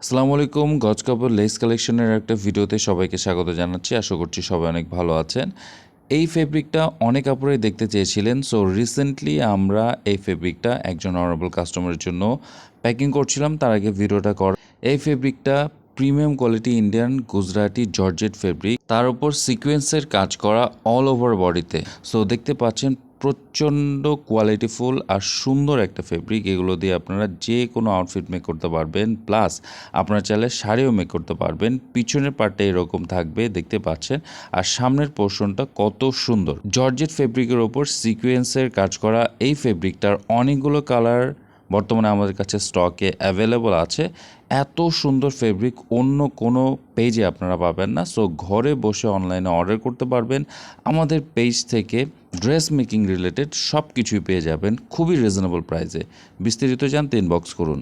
আসসালামু আলাইকুম। গজ কাপড় লেস কালেকশনের একটা ভিডিওতে সবাইকে স্বাগত জানাচ্ছি। আশা করছি সবাই অনেক ভালো আছেন। এই ফেব্রিকটা অনেক আপুরাই দেখতে চেয়েছিলেন। সো রিসেন্টলি আমরা এই ফেব্রিকটা একজন অনারেবল কাস্টমারের জন্য প্যাকিং করছিলাম, তার আগে ভিডিওটা করা। এই ফেব্রিকটা premium quality Indian Gujarati georgette fabric, তার উপর সিকোয়েন্সের কাজ করা অল ওভার বডিতে। সো দেখতে পাচ্ছেন প্রচণ্ড কোয়ালিটিফুল আর সুন্দর একটা ফেব্রিক। এগুলো দিয়ে আপনারা যে কোনো আউটফিট মেক করতে পারবেন, প্লাস আপনারা চাইলে শাড়িও মেক করতে পারবেন। পিছনের পার্টটা এরকম থাকবে, দেখতে পাচ্ছেন। আর সামনের পোর্শনটা কত সুন্দর জর্জেট ফেব্রিকের ওপর সিকোয়েন্সের কাজ করা। এই ফেব্রিকটার অনেকগুলো কালার বর্তমানে আমাদের কাছে স্টকে অ্যাভেলেবল আছে। এত সুন্দর ফেব্রিক অন্য কোনো পেজে আপনারা পাবেন না। সো ঘরে বসে অনলাইনে অর্ডার করতে পারবেন। আমাদের পেজ থেকে ড্রেস মেকিং রিলেটেড সব কিছুই পেয়ে যাবেন খুবই রিজনেবল প্রাইসে। বিস্তারিত জানতে ইনবক্স করুন।